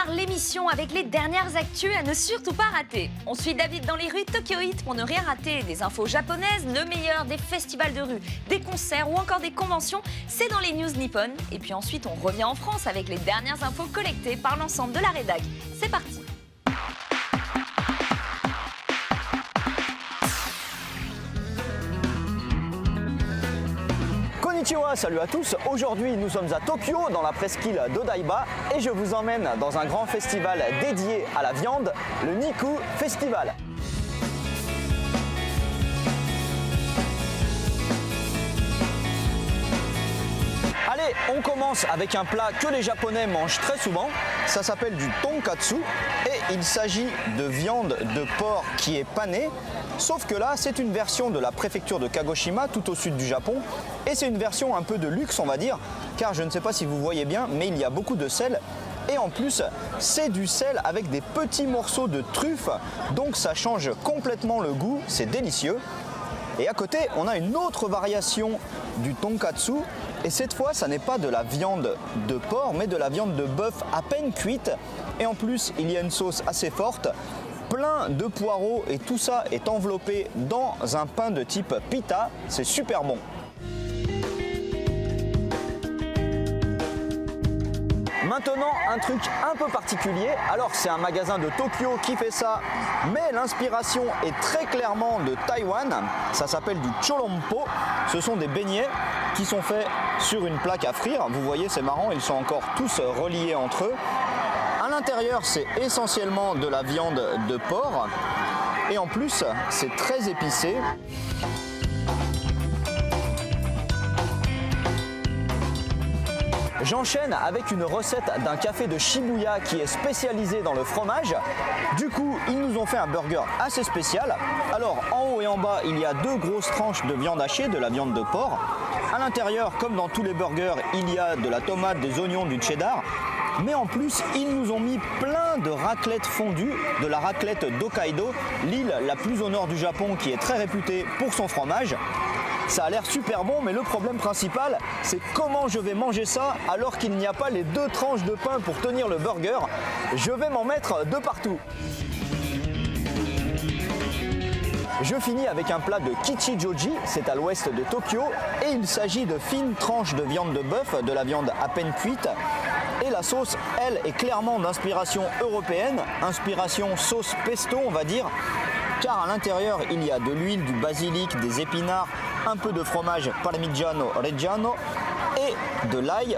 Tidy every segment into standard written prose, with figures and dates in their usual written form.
démarre l'émission avec les dernières actus à ne surtout pas rater. On suit David dans les rues tokyoïtes pour ne rien rater. Des infos japonaises, le meilleur des festivals de rue, des concerts ou encore des conventions, c'est dans les news Nippon. Et puis ensuite, on revient en France avec les dernières infos collectées par l'ensemble de la rédac. C'est parti. Konnichiwa, salut à tous. Aujourd'hui, nous sommes à Tokyo, dans la presqu'île d'Odaiba, et je vous emmène dans un grand festival dédié à la viande, le Niku Festival. Allez, on commence avec un plat que les Japonais mangent très souvent. Ça s'appelle du tonkatsu et il s'agit de viande de porc qui est panée. Sauf que là, c'est une version de la préfecture de Kagoshima, tout au sud du Japon. Et c'est une version un peu de luxe, on va dire, car je ne sais pas si vous voyez bien, mais il y a beaucoup de sel. Et en plus, c'est du sel avec des petits morceaux de truffe, donc ça change complètement le goût, c'est délicieux. Et à côté, on a une autre variation du tonkatsu. Et cette fois, ça n'est pas de la viande de porc, mais de la viande de bœuf à peine cuite. Et en plus, il y a une sauce assez forte, plein de poireaux, et tout ça est enveloppé dans un pain de type pita. C'est super bon. Maintenant, un truc un peu particulier. Alors, c'est un magasin de Tokyo qui fait ça, mais l'inspiration est très clairement de Taïwan. Ça s'appelle du cholompo. Ce sont des beignets qui sont faits sur une plaque à frire. Vous voyez, c'est marrant, ils sont encore tous reliés entre eux. À l'intérieur, c'est essentiellement de la viande de porc. Et en plus, c'est très épicé. J'enchaîne avec une recette d'un café de Shibuya qui est spécialisé dans le fromage. Du coup, ils nous ont fait un burger assez spécial. Alors, en haut et en bas, il y a deux grosses tranches de viande hachée, de la viande de porc. À l'intérieur, comme dans tous les burgers, il y a de la tomate, des oignons, du cheddar. Mais en plus, ils nous ont mis plein de raclette fondue, de la raclette d'Hokkaido, l'île la plus au nord du Japon qui est très réputée pour son fromage. Ça a l'air super bon, mais le problème principal, c'est comment je vais manger ça alors qu'il n'y a pas les deux tranches de pain pour tenir le burger. Je vais m'en mettre de partout. Je finis avec un plat de Kichijoji, c'est à l'ouest de Tokyo, et il s'agit de fines tranches de viande de bœuf, de la viande à peine cuite. Et la sauce, elle, est clairement d'inspiration européenne, inspiration sauce pesto, on va dire, car à l'intérieur, il y a de l'huile, du basilic, des épinards, un peu de fromage parmigiano reggiano et de l'ail.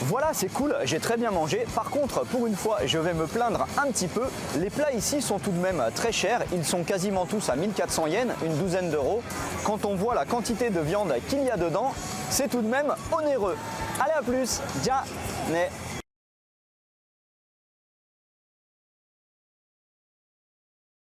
Voilà, c'est cool, j'ai très bien mangé. Par contre, pour une fois, je vais me plaindre un petit peu. Les plats ici sont tout de même très chers. Ils sont quasiment tous à 1400 yens, une douzaine d'euros. Quand on voit la quantité de viande qu'il y a dedans, c'est tout de même onéreux. Allez, à plus. Ja, ne.